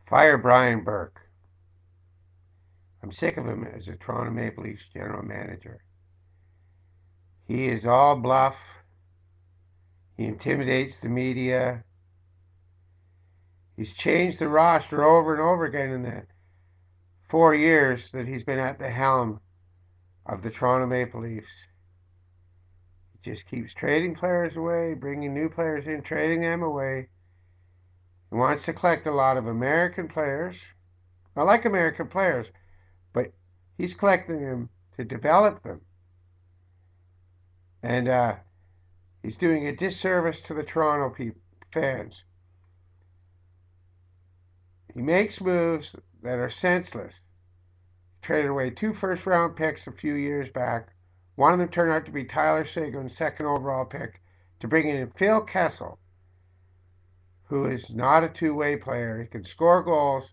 Fire Brian Burke. I'm sick of him as a Toronto Maple Leafs general manager. He is all bluff. He intimidates the media. He's changed the roster over and over again in the 4 years that he's been at the helm of the Toronto Maple Leafs. He just keeps trading players away, bringing new players in, trading them away. He wants to collect a lot of American players. I like American players, but he's collecting them to develop them. And he's doing a disservice to the Toronto fans. He makes moves that are senseless. He traded away 2 first-round picks a few years back. One of them turned out to be Tyler Seguin's second overall pick to bring in Phil Kessel, who is not a two-way player. He can score goals.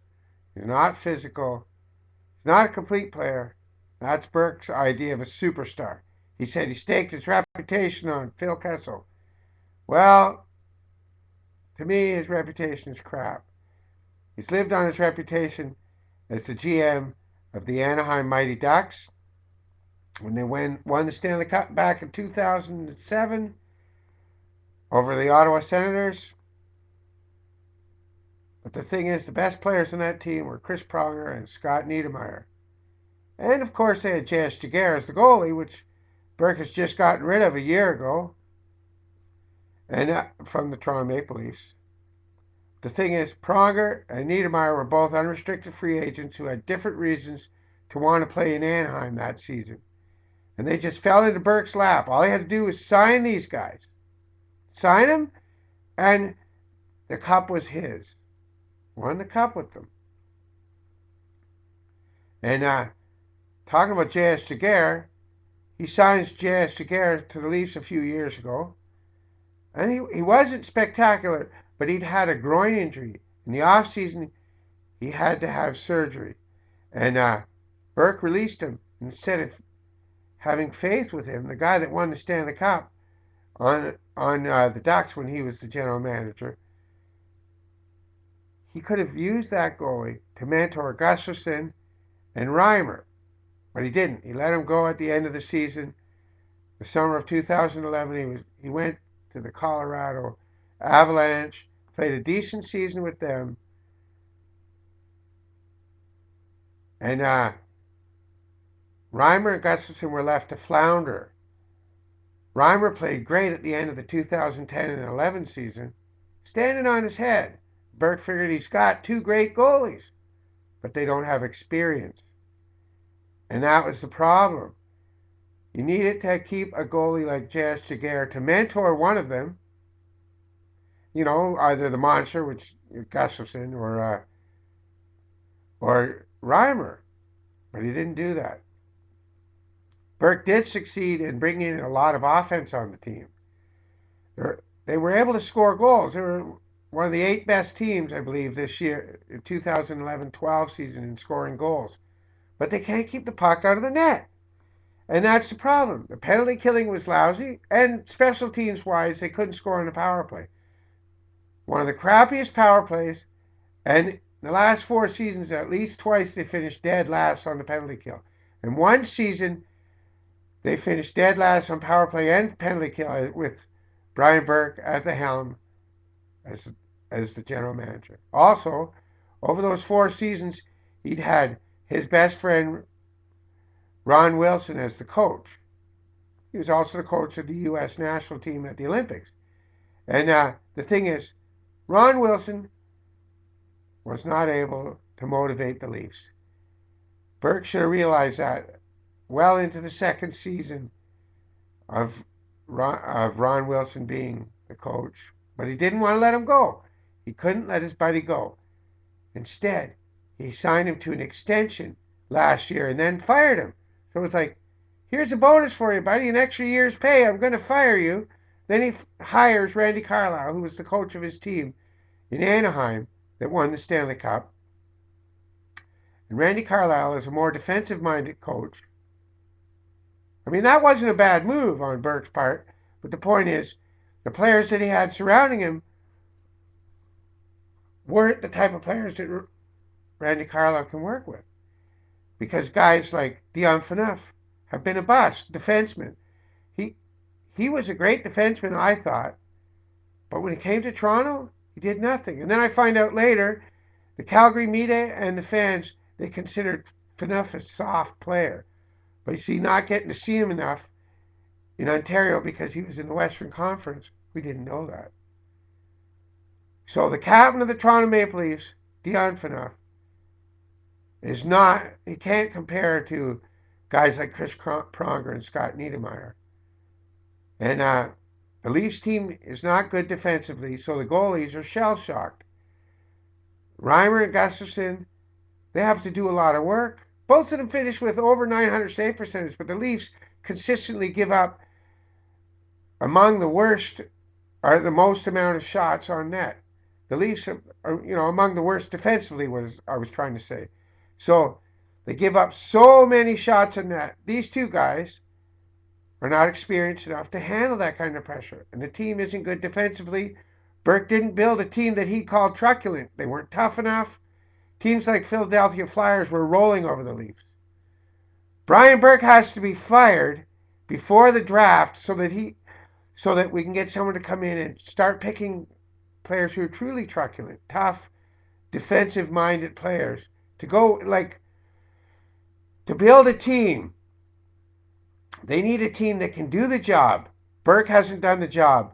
He's not physical. He's not a complete player. That's Burke's idea of a superstar. He said he staked his reputation on Phil Kessel. Well, to me, his reputation is crap. He's lived on his reputation as the GM of the Anaheim Mighty Ducks when they won the Stanley Cup back in 2007 over the Ottawa Senators. But the thing is, the best players on that team were Chris Pronger and Scott Niedermayer. And, of course, they had J.S. Giguère as the goalie, which Burke has just gotten rid of a year ago and from the Toronto Maple Leafs. The thing is, Pronger and Niedermayer were both unrestricted free agents who had different reasons to want to play in Anaheim that season. And they just fell into Burke's lap. All he had to do was sign these guys. Sign them, and the cup was his. Won the cup with them. And talking about J.S. Giguère, he signs J.S. Giguère to the Leafs a few years ago. And he wasn't spectacular, but he'd had a groin injury. In the offseason, he had to have surgery. And Burke released him. Instead of having faith with him, the guy that won the Stanley Cup on the Ducks when he was the general manager, he could have used that goalie to mentor Gustafsson and Reimer. But he didn't. He let him go at the end of the season. The summer of 2011, he went to the Colorado Avalanche, played a decent season with them. And Reimer and Gustafsson were left to flounder. Reimer played great at the end of the 2010 and 11 season, standing on his head. Burke figured he's got two great goalies, but they don't have experience. And that was the problem. You needed to keep a goalie like J.S. Giguère to mentor one of them. You know, either the monster, which Gustafsson, or Reimer. But he didn't do that. Burke did succeed in bringing in a lot of offense on the team. They were able to score goals. They were one of the 8 best teams, I believe, this year, 2011-12 season in scoring goals. But they can't keep the puck out of the net. And that's the problem. The penalty killing was lousy, and special teams-wise, they couldn't score on the power play. One of the crappiest power plays, and in the last 4 seasons, at least twice, they finished dead last on the penalty kill. In one season, they finished dead last on power play and penalty kill with Brian Burke at the helm as the general manager. Also, over those 4 seasons, he'd had his best friend Ron Wilson as the coach. He was also the coach of the U.S. national team at the Olympics. And the thing is, Ron Wilson was not able to motivate the Leafs. Burke should have realized that well into the second season of Ron Wilson being the coach. But he didn't want to let him go. He couldn't let his buddy go. Instead, he signed him to an extension last year and then fired him. So it was like, here's a bonus for you, buddy, an extra year's pay. I'm going to fire you. Then he hires Randy Carlyle, who was the coach of his team in Anaheim that won the Stanley Cup. And Randy Carlyle is a more defensive-minded coach. I mean, that wasn't a bad move on Burke's part, but the point is, the players that he had surrounding him weren't the type of players that Randy Carlyle can work with. Because guys like Dion Phaneuf have been a bust, defenseman. He he was a great defenseman, I thought, but when he came to Toronto, he did nothing. And then I find out later, the Calgary media and the fans, they considered Phaneuf a soft player. But you see, not getting to see him enough in Ontario because he was in the Western Conference, we didn't know that. So the captain of the Toronto Maple Leafs, Dion Phaneuf, is not, he can't compare to guys like Chris Pronger and Scott Niedermayer. And the Leafs team is not good defensively, so the goalies are shell-shocked. Reimer and Gustafsson, they have to do a lot of work. Both of them finished with over 900 save percentage, but the Leafs consistently give up among the worst, or the most amount of shots on net. The Leafs are, among the worst defensively, was I was trying to say. So they give up so many shots on net. These two guys are not experienced enough to handle that kind of pressure. And the team isn't good defensively. Burke didn't build a team that he called truculent. They weren't tough enough. Teams like Philadelphia Flyers were rolling over the Leafs. Brian Burke has to be fired before the draft so that we can get someone to come in and start picking players who are truly truculent, tough, defensive-minded players to go to build a team. They need a team that can do the job. Burke hasn't done the job.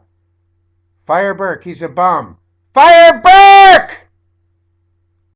Fire Burke. He's a bum. Fire Burke!